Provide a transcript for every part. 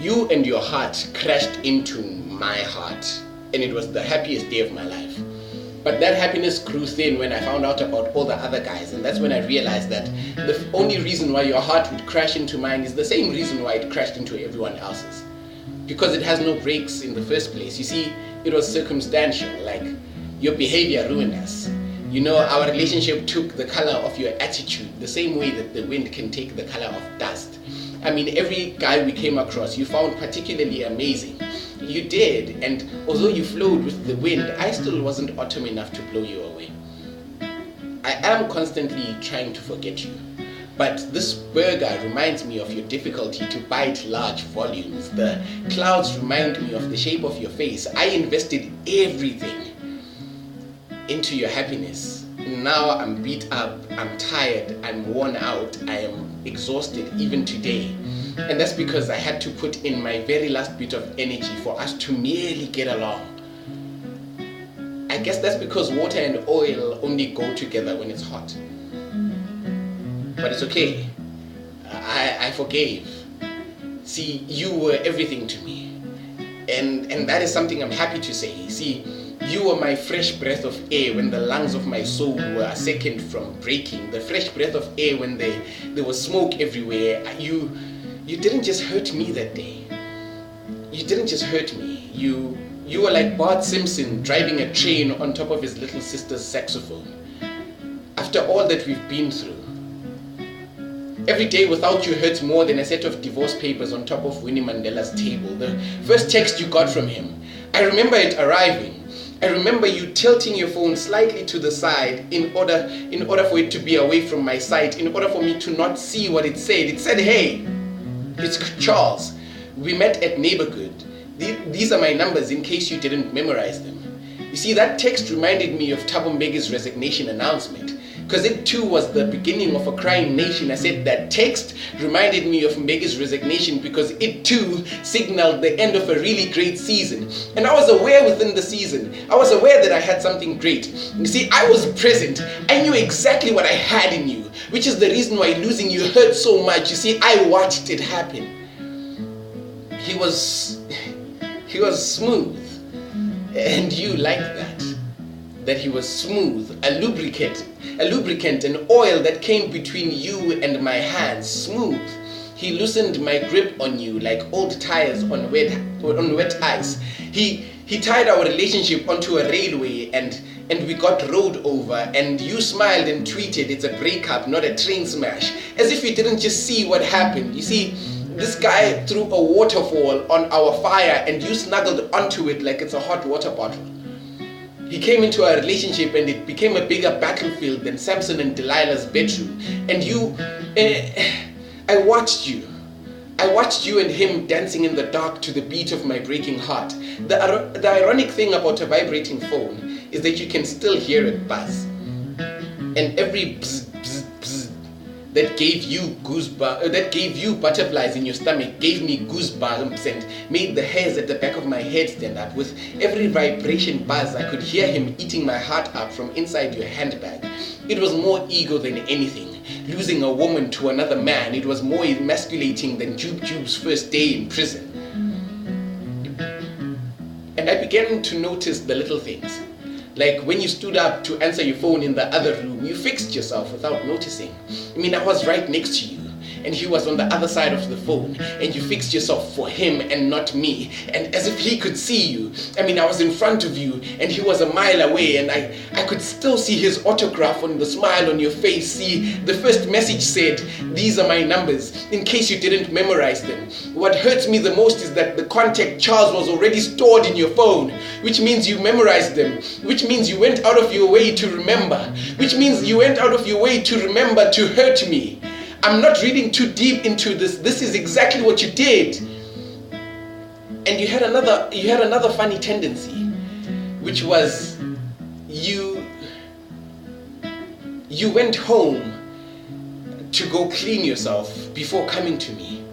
You and your heart crashed into my heart, and it was the happiest day of my life. But that happiness grew thin when I found out about all the other guys, and that's when I realized that the only reason why your heart would crash into mine is the same reason why it crashed into everyone else's. Because it has no brakes in the first place. You see, it was circumstantial, like your behavior ruined us. You know, our relationship took the color of your attitude, the same way that the wind can take the color of dust. I mean, every guy we came across, you found particularly amazing. You did, and although you flowed with the wind, I still wasn't autumn enough to blow you away. I am constantly trying to forget you, but this burger reminds me of your difficulty to bite large volumes. The clouds remind me of the shape of your face. I invested everything into your happiness. Now I'm beat up, I'm tired, I'm worn out, I am exhausted even today. And that's because I had to put in my very last bit of energy for us to merely get along. I guess that's because water and oil only go together when it's hot. But it's okay. I forgave. See, you were everything to me. And that is something I'm happy to say. See, you were my fresh breath of air when the lungs of my soul were a second from breaking. The fresh breath of air when there was smoke everywhere. You didn't just hurt me that day. You didn't just hurt me. You were like Bart Simpson driving a train on top of his little sister's saxophone. After all that we've been through, every day without you hurts more than a set of divorce papers on top of Winnie Mandela's table. The first text you got from him, I remember it arriving. I remember you tilting your phone slightly to the side in order for it to be away from my sight, in order for me to not see what it said. It said, "Hey, it's Charles. We met at Neighborhood. These are my numbers in case you didn't memorize them." You see, that text reminded me of Thabo Mbeki's resignation announcement, because it too was the beginning of a crying nation. I said that text reminded me of Mbeki's resignation because it too signaled the end of a really great season. And I was aware within the season, I was aware that I had something great. You see, I was present. I knew exactly what I had in you, which is the reason why losing you hurt so much. You see, I watched it happen. He was smooth, and you liked that he was smooth, a lubricant, an oil that came between you and my hands, smooth. He loosened my grip on you like old tires on wet ice. He tied our relationship onto a railway and we got rode over, and you smiled and tweeted, "It's a breakup, not a train smash," as if you didn't just see what happened. You see, this guy threw a waterfall on our fire and you snuggled onto it like it's a hot water bottle. He came into our relationship and it became a bigger battlefield than Samson and Delilah's bedroom. And I watched you and him dancing in the dark to the beat of my breaking heart. The ironic thing about a vibrating phone is that you can still hear it buzz. And every bzz, bzz, bzz that gave you butterflies in your stomach gave me goosebumps and made the hairs at the back of my head stand up. With every vibration buzz, I could hear him eating my heart up from inside your handbag. It was more ego than anything. Losing a woman to another man, it was more emasculating than Jube's first day in prison. And I began to notice the little things. Like when you stood up to answer your phone in the other room, you fixed yourself without noticing. I mean, I was right next to you, and he was on the other side of the phone, and you fixed yourself for him and not me, and as if he could see you. I mean, I was in front of you, and he was a mile away, and I could still see his autograph on the smile on your face. See, the first message said, "These are my numbers, in case you didn't memorize them." What hurts me the most is that the contact Charles was already stored in your phone, which means you memorized them, which means you went out of your way to remember, which means you went out of your way to remember to hurt me. I'm not reading too deep into this. This is exactly what you did. And you had another funny tendency, which was you went home to go clean yourself before coming to me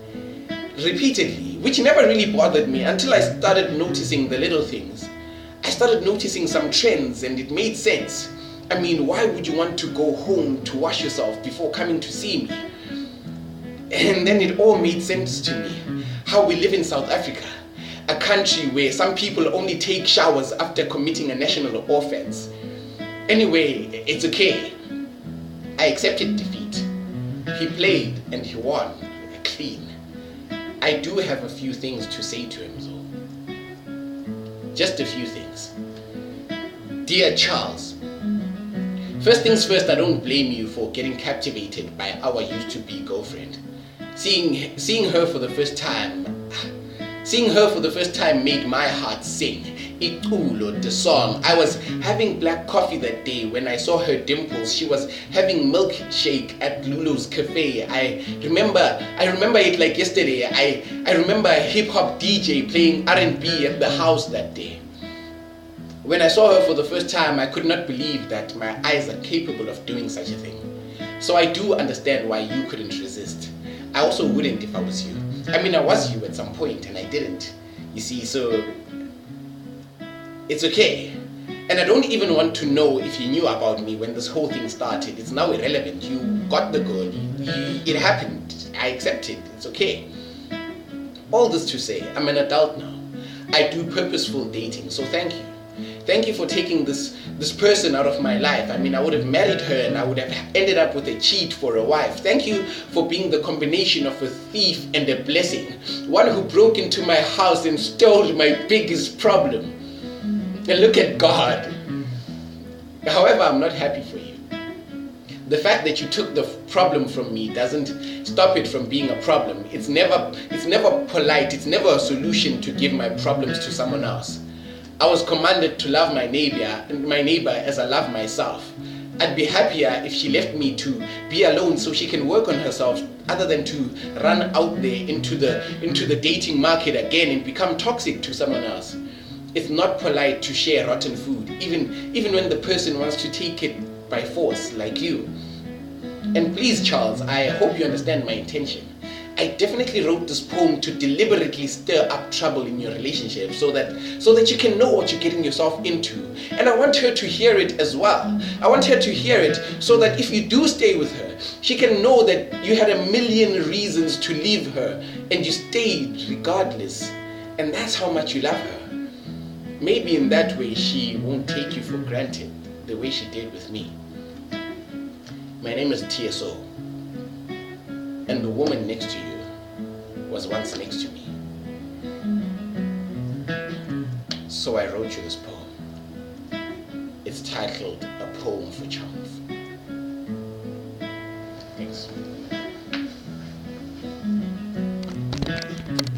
repeatedly, which never really bothered me until I started noticing the little things. I started noticing some trends, and it made sense. I mean, why would you want to go home to wash yourself before coming to see me? And then it all made sense to me. how we live in South Africa, a country where some people only take showers after committing a national offense. Anyway, it's okay. I accepted defeat. He played and he won clean. I do have a few things to say to him though. Just a few things. Dear Charles, first things first, I don't blame you for getting captivated by our used-to-be girlfriend. Seeing her for the first time made my heart sing. Itulo, the song. I was having black coffee that day when I saw her dimples. She was having milkshake at Lulu's cafe. I remember it like yesterday. I remember a hip-hop DJ playing R&B at the house that day. When I saw her for the first time, I could not believe that my eyes are capable of doing such a thing. So I do understand why you couldn't resist. I also wouldn't if I was you. I mean, I was you at some point and I didn't. You see, so it's okay. And I don't even want to know if you knew about me when this whole thing started. It's now irrelevant. You got the girl. It happened. I accept it. It's okay. All this to say, I'm an adult now. I do purposeful dating, so thank you. Thank you for taking this person out of my life. I mean, I would have married her and I would have ended up with a cheat for a wife. Thank you for being the combination of a thief and a blessing. One who broke into my house and stole my biggest problem. And look at God. However, I'm not happy for you. The fact that you took the problem from me doesn't stop it from being a problem. It's never polite. It's never a solution to give my problems to someone else. I was commanded to love my neighbor as I love myself. I'd be happier if she left me to be alone so she can work on herself, other than to run out there into the dating market again and become toxic to someone else. It's not polite to share rotten food, even when the person wants to take it by force, like you. And please, Charles, I hope you understand my intention. I definitely wrote this poem to deliberately stir up trouble in your relationship so that you can know what you're getting yourself into. And I want her to hear it as well. I want her to hear it so that if you do stay with her, she can know that you had a million reasons to leave her and you stayed regardless. And that's how much you love her. Maybe in that way she won't take you for granted the way she did with me. My name is TSO. And the woman next to you was once next to me. So I wrote you this poem. It's titled A Poem for Triumph. Thanks.